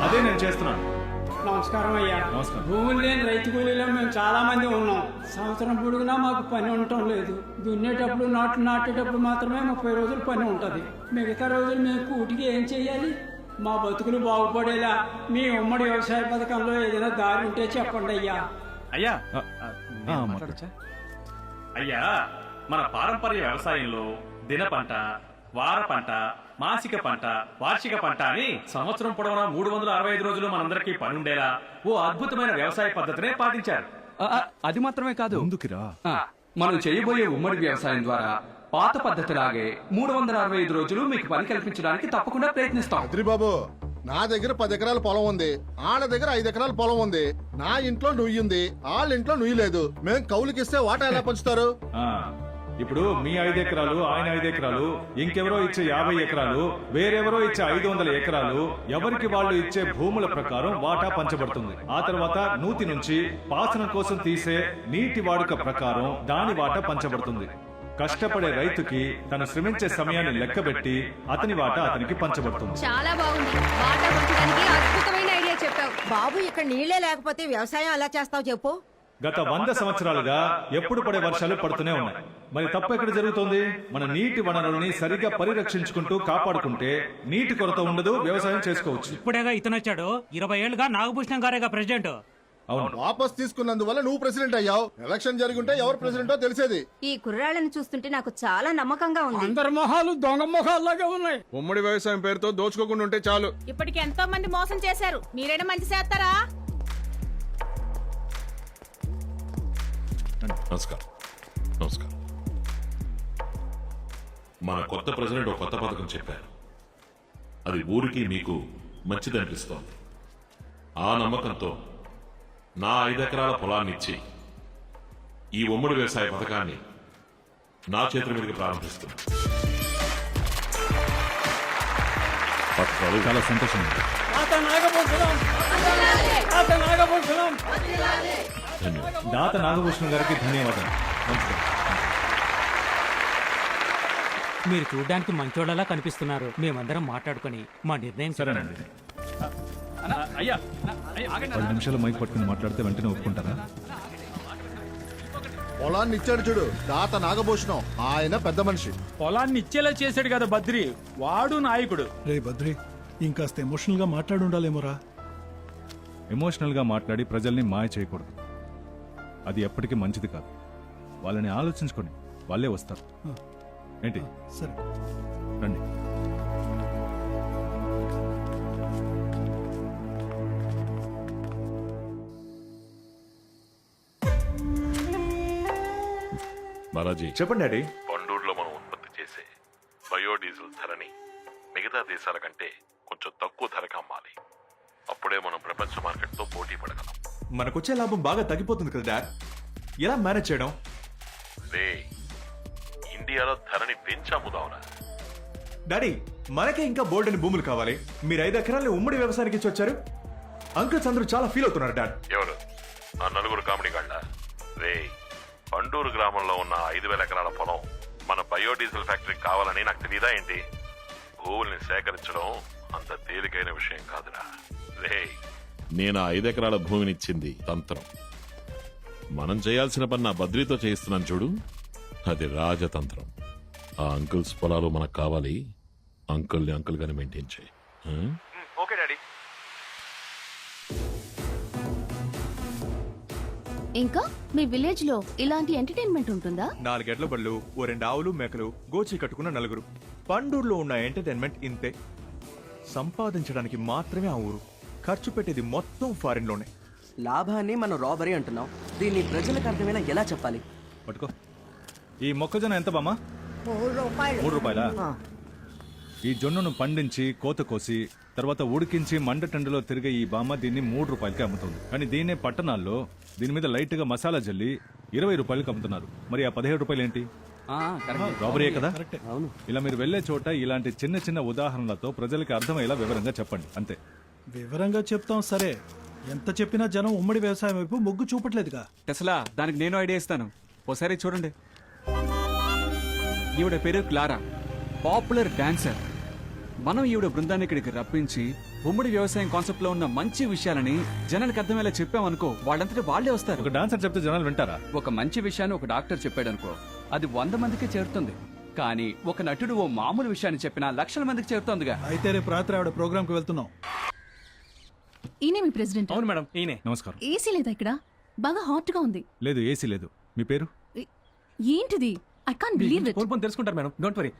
అదే నేను చేస్తున్నాను. నమస్కారం అయ్యా. నమస్కారం. భూములు లేని రైతు కూలీలో మేము చాలా మంది ఉన్నాం. సంవత్సరం పొడుగునా మాకు పని ఉండటం లేదు. దున్నేటప్పుడు నాటేటప్పుడు మాత్రమే 30 రోజులు పని ఉంటుంది. మిగతా రోజులు మేము కూటికి ఏం చెయ్యాలి? మా బతుకులు బాగుపడేలా మీ ఉమ్మడి వ్యవసాయ పథకంలో ఏదైనా దారి ఉంటే చెప్పండి అయ్యా. అయ్యా మాట్లాడచ్చా? అయ్యా, మన పారంపర్య వ్యవసాయంలో దిన పంట, వార పంట, మాసిక పంట, వార్షిక పంట అని సంవత్సరం పొడవునా 365 రోజులు మనందరికీ పని ఉండేలా ఓ అద్భుతమైన వ్యవసాయ పద్ధతినే పాటించారు. అది మాత్రమే కాదు, ముందుకిరా. మనం చేయబోయే ఉమ్మడి వ్యవసాయం ద్వారా పాత పద్ధతిలాగే 365 రోజులు మీకు పని కల్పించడానికి తప్పకుండా ప్రయత్నిస్తాం. బాబు, నా దగ్గర 10 ఎకరాల పొలం ఉంది, ఆడ దగ్గర 5 ఎకరాల పొలం ఉంది. నా ఇంట్లో నుయ్యి ఉంది, వాళ్ళ ఇంట్లో నుయ్యి లేదు. మేం కౌలుకిస్తే వాటా ఎలా పంచుతారు? ఇప్పుడు మీ 5 ఎకరాలు, ఆయన 5 ఎకరాలు, ఇంకెవరో ఇచ్చే 50 ఎకరాలు, వేరెవరో ఇచ్చే 500 ఎకరాలు, ఎవరికి వాళ్ళు ఇచ్చే భూముల ప్రకారం వాటా పంచబడుతుంది. ఆ తర్వాత నూతి నుంచి పాసనం కోసం తీసే నీటి వాడుక ప్రకారం దాని వాటా పంచబడుతుంది. కష్టపడే రైతుకి తను శ్రమించే సమయాన్ని లెక్కబెట్టి అతని వాటా అతనికి పంచబడుతుంది. చాలా బాగుంది. వాటా పంచడానికి అద్భుతమైన ఐడియా చెప్పావు బాబు. ఇక్కడ నీళ్లే లేకపోతే వ్యవసాయం ఎలా చేస్తావు చెప్పు? గత 100 సంవత్సరాలుగా ఎప్పుడు పడే వర్షాలు పడుతూనే ఉన్నాయి. మరి తప్పు ఎక్కడ జరుగుతోంది? మన నీటి వనరుల్ని సరిగ్గా పరిరక్షించుకుంటూ కాపాడుకుంటే నీటి కొరత ఉండదు, వ్యవసాయం చేసుకోవచ్చు. ఇప్పుడేగా ఇతను వచ్చాడు. 20 ఏళ్లుగా నాగభూషణం గారేగా ప్రెసిడెంట్. అవును. వాపస్ తీసుకున్నందువల్ల నువ్వు ప్రెసిడెంట్ అయ్యావు. ఎలక్షన్ జరుగుంటే ఎవరు ప్రెసిడెంటో తెలిసేది. ఈ కుర్రాళ్ళని చూస్తుంటే నాకు చాలా నమ్మకంగా ఉంది. అందరి మొహాలు దొంగ మొహాల్లాగా ఉన్నాయి. ఉమ్మడి వ్యవసాయం పేరుతో దోచుకోకుండా ఉంటే చాలు. ఇప్పటికి ఎంతో మంది మోసం చేశారు. మీరైనా మంచి చేస్తారా? నమస్కారం. నమస్కారం. మన కొత్త ప్రెసిడెంట్ ఒక కొత్త పథకం చెప్పారు. అది ఊరికి మీకు మంచిదనిపిస్తోంది. ఆ నమ్మకంతో నా 5 ఎకరాల పొలాన్ని ఇచ్చి ఈ ఉమ్మడి వ్యవసాయ పథకాన్ని నా చేతుల మీదకి ప్రారంభిస్తున్నాను. చాలా సంతోషం. దాత నాగభూషణం గారికి ధన్యవాదాలు. మీరు చూడడానికి మంచోళ్ళలా కనిపిస్తున్నారు. మేమందరం మాట్లాడుకుని మా నిర్ణయం సరేనండి. అయ్యా 10 నిమిషాలు మైక్ పట్టుకుని మాట్లాడితే వెంటనే ఒప్పుకుంటారా? పొలాన్ని ఇచ్చాడు చూడు దాత నాగభూషణం. ఆయన పెద్ద మనిషి. పొలాన్ని ఇచ్చేలా చేశాడు కదా బద్రి, వాడు నాయకుడు. రే బద్రి, ఇంకాస్త ఎమోషనల్ గా మాట్లాడి ఉండాలేమోరా. ఎమోషనల్ గా మాట్లాడి ప్రజల్ని మాయ చేయకూడదు. అది ఎప్పటికీ మంచిది కాదు. వాళ్ళని ఆలోచించుకొని వాళ్ళే వస్తారు. ఏంటి? సరే రండి. బాలాజీ, చెప్పండి డాడీ. పండూరులో మనం ఉత్పత్తి చేసే బయోడీజిల్ ధరని మిగతా దేశాల కంటే కొంచెం తక్కువ ధరకు అమ్మాలి. అప్పుడే మనం ప్రపంచ మార్కెట్తో పోటీ పడగలం. మనకొచ్చే లాభం బాగా తగ్గిపోతుంది కదా డాడ్. ఎలా మేనేజ్ చేయడం? ఇండియాలో ధరని పెంచి అమ్ముదావునా? డాడీ, మనకే ఇంకా బోల్డ్ అని భూములు కావాలి. మీరు 5 ఎకరాలని ఉమ్మడి వ్యవసాయానికి ఇచ్చి వచ్చారు. అంకుల్స్ అందరూ చాలా ఫీల్ అవుతున్నారు డాడ్. ఎవరు? ఆ 4 కామెడీ గాళ్ళ? పండూరు గ్రామంలో ఉన్న 5,000 ఎకరాల పొలం మన బయోడీజిల్ ఫ్యాక్టరీకి కావాలని నాకు తెలియదా ఏంటి? భూముల్ని సేకరించడం అంత తేలికైన విషయం కాదురా. నేను 5 ఎకరాల భూమినిచ్చింది తంత్రం. మనం చేయాల్సిన పని నా బద్రీతో చేయిస్తున్నాను చూడు, అది రాజతంత్రం. ఆ అంకుల్స్ పొలాలు మనకు కావాలి. అంకుల్ని అంకుల్ గానే మెయింటైన్ చేయి. Okay daddy. ఇంకా మీ విలేజ్ లో ఇలాంటి ఎంటర్టైన్మెంట్ ఉంటుందా? 4 ఎడ్ల బళ్ళు, ఓ 2 ఆవులు, మేకలు, గోచి కట్టుకున్న 4. పండూరులో ఉన్న ఎంటర్టైన్మెంట్ ఇంతే. సంపాదించడానికి మాత్రమే ఆ ఊరు. ఖర్చు పెట్టేది మొత్తం ఫారిన్ లోనే. లాభాన్ని మనం రాబరీ అంటున్నాం. దీన్ని ప్రజలకు అర్థమైనా ఎలా చెప్పాలి? పట్టుకో. ఈ మొక్కజొన్న ఎంత బామ్మా? 3 రూపాయలు. 3 రూపాయలా? ఈ జొన్నను పండించి కోత కోసి తర్వాత ఉడికించి మండటండలో తిరిగే ఈ బామ్మ దీన్ని 3 రూపాయలకి అమ్ముతుంది. కానీ దీన్నే పట్టణాల్లో దీని మీద లైట్ గా మసాలా జల్లి 20 రూపాయలకి అమ్ముతున్నారు. మరి ఆ 17 రూపాయలు ఏంటి? రాబరీయే కదా. ఇలా మీరు వెళ్లే చోట ఇలాంటి చిన్న చిన్న ఉదాహరణలతో ప్రజలకి అర్థమయ్యేలా వివరంగా చెప్పండి. అంతే. వివరంగా చెప్తాం సరే, ఎంత చెప్పినా జనం ఉమ్మడి వ్యవసాయం వైపు మొగ్గు చూపట్లేదుగా. టెస్లా, దానికి నేను ఐడియా ఇస్తాను. ఓసారి చూడండి. ఈవిడ పేరు క్లారా, పాపులర్ డాన్సర్. మనం ఈవిడ బృందాన్ని ఇక్కడికి రప్పించి ఉమ్మడి వ్యవసాయం కాన్సెప్ట్ లో ఉన్న మంచి విషయాలని జనానికి అర్థమయ్యేలా చెప్పామనుకో, వాళ్ళంతటి వాళ్ళే వస్తారు. ఒక డాన్సర్ చెప్తే జనాలు వింటారా? ఒక మంచి విషయాన్ని ఒక డాక్టర్ చెప్పాడనుకో, అది 100 మందికి చేరుతుంది. కానీ ఒక నటుడు ఓ మామూలు విషయాన్ని చెప్పినా లక్షల మందికి చేరుతోందిగా. అయితే రేపు రాత్రి ఆవిడ ప్రోగ్రామ్ కి వెళ్తున్నాం. ఈయన మీ ప్రెసిడెంట్? అవును మేడం, ఈయనే. నమస్కారం. ఏసీ లేదా ఇక్కడ? బాగా హాట్ గా ఉంది. లేదు, ఏసీ లేదు. మీ పేరు? ఏంటిది? I can't believe it. కోల్పోని తెలుసుకుంటారు మేడం, డోంట్ వరీ.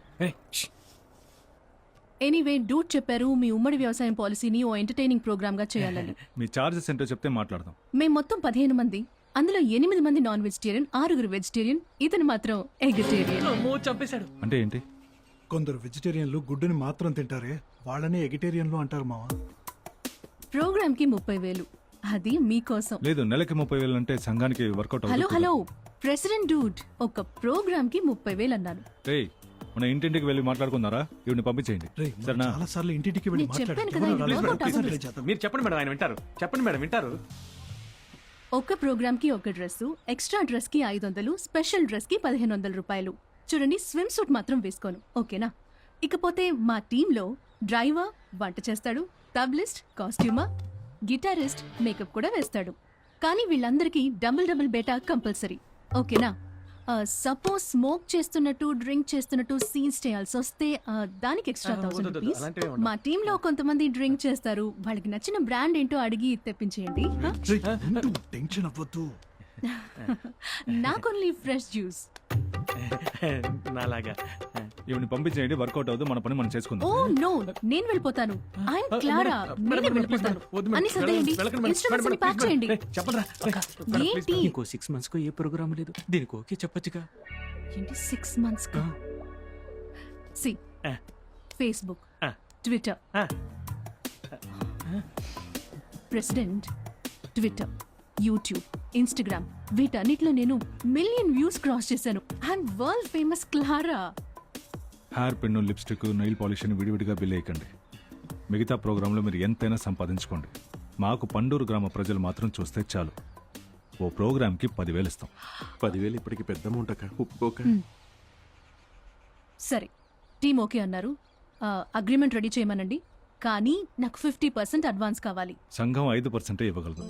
ఎనీవే డూట్ చెప్పారు మీ ఉమ్మడి వ్యవసాయం పాలసీని ఓ ఎంటర్టైనింగ్ ప్రోగ్రామ్ గా చేయాలని. మీ చార్జెస్ ఏంటో చెప్తే మాట్లాడదాం. మేం మొత్తం 15 మంది, అందులో 8 మంది నాన్ వెజిటేరియన్, 6 వెజిటేరియన్, ఇతను మాత్రం ఎగిటేరియన్. చంపేశాడు. అంటే ఏంటి? కొందరు వెజిటేరియన్లు గుడ్డుని మాత్రం తింటారే, వాళ్ళని ఎగిటేరియన్లు అంటారు మావా. ప్రోగ్రామ్ కి 30,000, అది మీకోసం. లేదు, నెలకి 30,000 అంటే సంఘానికి workout hello hello president dude, ఒక ప్రోగ్రామ్ కి 30,000 అన్నాను. రేయ్, మన ఇంటింటికి వెళ్ళి మాట్లాడుకుందారా? ఇవిని పంపించేయండి. రేయ్, మనం సరేనా? చాలా సార్లు ఇంటింటికి వెళ్ళి నేను చెప్పాను మాట్లాడాలి. కదా, ఎవరు ఇది రాలేదు. workout అవ్వదు. ప్లీజ్ చేద్దాం. మీరు చెప్పండి మేడం, ఆయన వింటారు. చెప్పండి మేడం, వింటారు. ఒక్క ప్రోగ్రామ్ కి ఒక డ్రెస్సు, ఎక్స్ట్రా డ్రెస్ కి 500, స్పెషల్ డ్రెస్ కి 1,500 రూపాయలు. చూడండి, స్విమ్ సూట్ మాత్రం వేసుకోను, ఓకేనా? ఇకపోతే మా టీంలో డ్రైవర్ వంట చేస్తాడు, తబ్లిస్ట్, కాస్ట్యూమర్, గిటారిస్ట్ మేకప్ కూడా వేస్తాడు. కానీ వీళ్ళందరికీ డబుల్ బేటా కంపల్సరీ, ఓకేనా? సపోజ్ స్మోక్ చేస్తున్నట్టు, డ్రింక్ చేస్తున్నట్టు సీన్స్ చేయాల్సి వస్తే దానికి ఎక్స్ట్రా 1,000 రూపీస్. మా టీంలో కొంతమంది డ్రింక్ చేస్తారు, వాళ్ళకి నచ్చిన బ్రాండ్ ఏంటో అడిగి తెప్పించేయండి. రేయ్, ఉండు, టెన్షన్ అవ్వద్దు. నాకు ఓన్లీ ఫ్రెష్ జ్యూస్. నాలాగా. ఇవిని పంపించేయండి, వర్కౌట్ అవుతుంది. మన పని మనం ఓ చేసుకుందాం. నో, నేను వెళ్ళిపోతాను. ఐఎమ్ క్లారా, నేనే వెళ్ళిపోతాను. అన్ని సర్దేయండి, ఇన్స్ట్రుమెంట్స్ ని ప్యాక్ చేయండి. చెప్పండి. ఏంటి? ఇంకో 6 months కు ఏ ప్రోగ్రామ్ లేదు, దీనికి ఓకే చెప్పొచ్చుగా. ఏంటి 6 months కా? సి Facebook, Twitter, president, Twitter, YouTube, Instagram, వీటన్నిటిలో నేను 1 million వ్యూస్ క్రాస్ చేశాను. I'm world famous Clara. Hair pen, lipstick, nail polish అని విడివిడిగా బిల్ వేయకండి. మిగతా ప్రోగ్రాంలో మీరు ఎంతైనా సంపాదించుకోండి. మాకు పండూరు గ్రామ ప్రజలు మాత్రం చూస్తే చాలు. ఓ ప్రోగ్రామ్కి 10,000 ఇస్తాం. 10,000 ఇప్పటికి పెద్ద అమౌంట్ అక్క. ఒప్పుకోక. సరే, టీమ్ ఓకే అన్నారు. అగ్రిమెంట్ రెడీ చేయమనండి. కానీ నాకు 50% అడ్వాన్స్ కావాలి. సంఘం 5% ఇవ్వగలదు.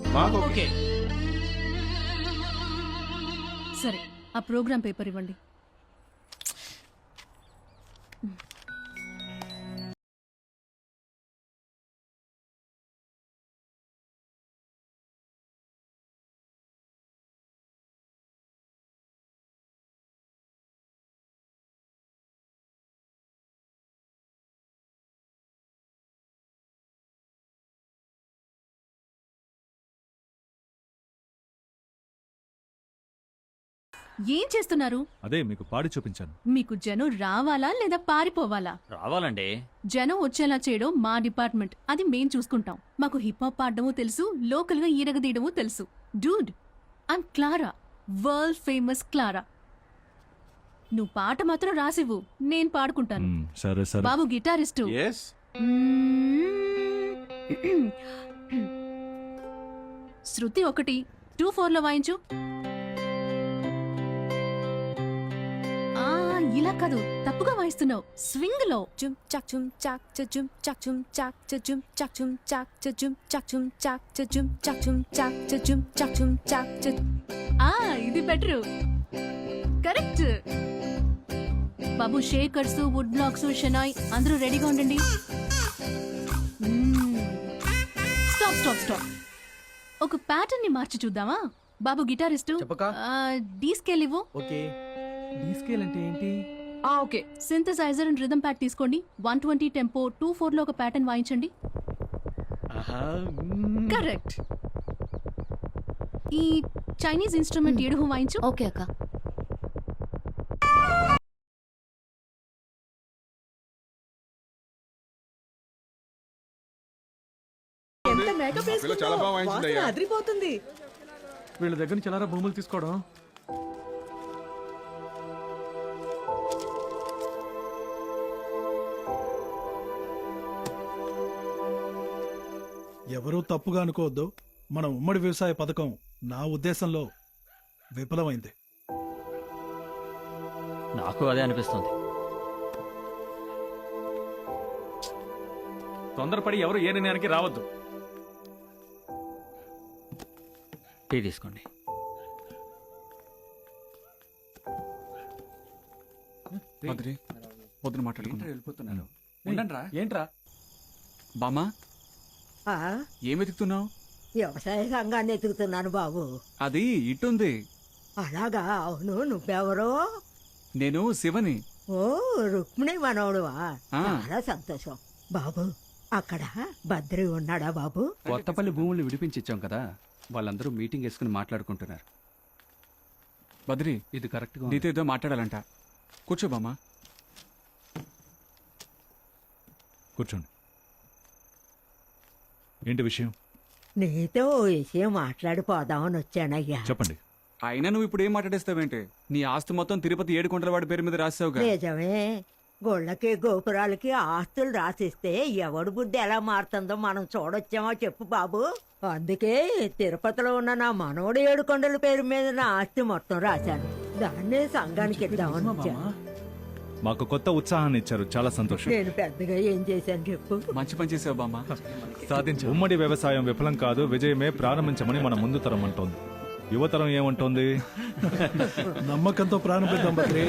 సరే, ఆ ప్రోగ్రామ్ పేపర్ ఇవ్వండి. ఏం చేస్తున్నారు? అదే మీకు పాడి చూపించాను. మీకు జనం రావాలా లేదా పారిపోవాలా? రావాలండి. జనం వచ్చేలా చేయడం మా డిపార్ట్మెంట్, అది మేం చూసుకుంటాం. మాకు హిప్ హాప్ పాడడము తెలుసు, లోకల్ గా ఈరగదీయడము తెలుసు. Dude, I'm Clara, world famous Clara. నువ్వు పాట మాత్రం రాసివ్వు, నేను పాడుకుంటాను. సరే సరే. బాబు గిటారిస్టు. శృతి 1, 2/4 వాయించు. ఇలా కాదు, తప్పుగా వాయిస్తున్నావు. స్వింగ్ లో. ఇది బెటర్. కరెక్ట్. బాబు షేకర్స్, వుడ్ బ్లాక్స్, షెనాయ్ అందరూ రెడీగా ఉండండి. స్టాప్. ఒక ప్యాటర్న్ ని మార్చి చూద్దామా? బాబు గిటారిస్టు, డీ స్కేల్ ఇవ్వు. ఓకే. డీ స్కేల్ అంటే ఏంటి? Okay, synthesiser and rhythm pad తీసుకోండి. 120 టెంపో, 2/4 లో ఒక ప్యాటర్న్ వాయించండి. కరెక్ట్. ఈ చైనీస్ ఇన్స్ట్రుమెంట్ ఏడుగు వాయించు. ఓకే అక్క. చాలా బాగా వాయించిందయ్యా. అదిరిపోతుంది. వీళ్ళ దగ్గర నుంచి ఎలా భూములు తీసుకోవడం? ఎవరూ తప్పుగా అనుకోవద్దు. మన ఉమ్మడి వ్యవసాయ పథకం నా ఉద్దేశంలో విఫలమైంది. నాకు అదే అనిపిస్తుంది. తొందరపడి ఎవరు ఏ నిర్ణయానికి రావద్దు. టీ తీసుకోండి. బద్రి పొద్దున మాట్లాడుకుందాం. వెళ్ళిపోతున్నారు ఉండండిరా. ఏంట్రా బామ్మా ఆ, ఏం వెతుకుతున్నావు? వ్యవసాయ సంఘాన్ని ఎతుకుతున్నాను బాబు. అది ఇటుంది. అలాగా? అవును, నువ్వెవరో? నేను శివని. ఓ, రుక్మిణి మనవడువా? ఆ. చాలా సంతోషం బాబు. అక్కడ బద్రి ఉన్నాడా బాబు? కొత్తపల్లి భూములు విడిపించిచ్చాం కదా, వాళ్ళందరూ మీటింగ్ వేసుకుని మాట్లాడుకుంటున్నారు. బద్రి ఇది కరెక్ట్గా నీతో ఏదో మాట్లాడాలంట. కూర్చో బామ్మా. కూర్చోండి. ఏంటి విషయం నీతో ఓ విషయం మాట్లాడిపోదామని వచ్చానయ్యా. చెప్పండి. అయినా నువ్వు ఇప్పుడు ఏం మాట్లాడేస్తావేంటి? నీ ఆస్తి మొత్తం తిరుపతి 7 కొండల వాడి పేరు మీద రాసావుగా. నిజమే, గుళ్ళకి గోపురాలకి ఆస్తులు రాసిస్తే ఎవడి బుద్ధి ఎలా మారుతుందో మనం చూడొచ్చామో చెప్పు బాబు. అందుకే తిరుపతిలో ఉన్న నా మనోడు 7 కొండల పేరు మీద నా ఆస్తి మొత్తం రాశాను. దాన్నే సంఘానికి ఇద్దామని వచ్చాను. మాకు కొత్త ఉత్సాహాన్ని ఇచ్చారు, చాలా సంతోషం. నేను పెద్దగా ఏం చేశాను చెప్పు. మంచి పని చేసావు బామ్మా. ఉమ్మడి వ్యవసాయం విఫలం కాదు, విజయమే ప్రారంభించమని మన ముందు తరం అంటోంది. యువతరం ఏమంటోంది? నమ్మకంతో ప్రారంభిద్దాం బద్రి.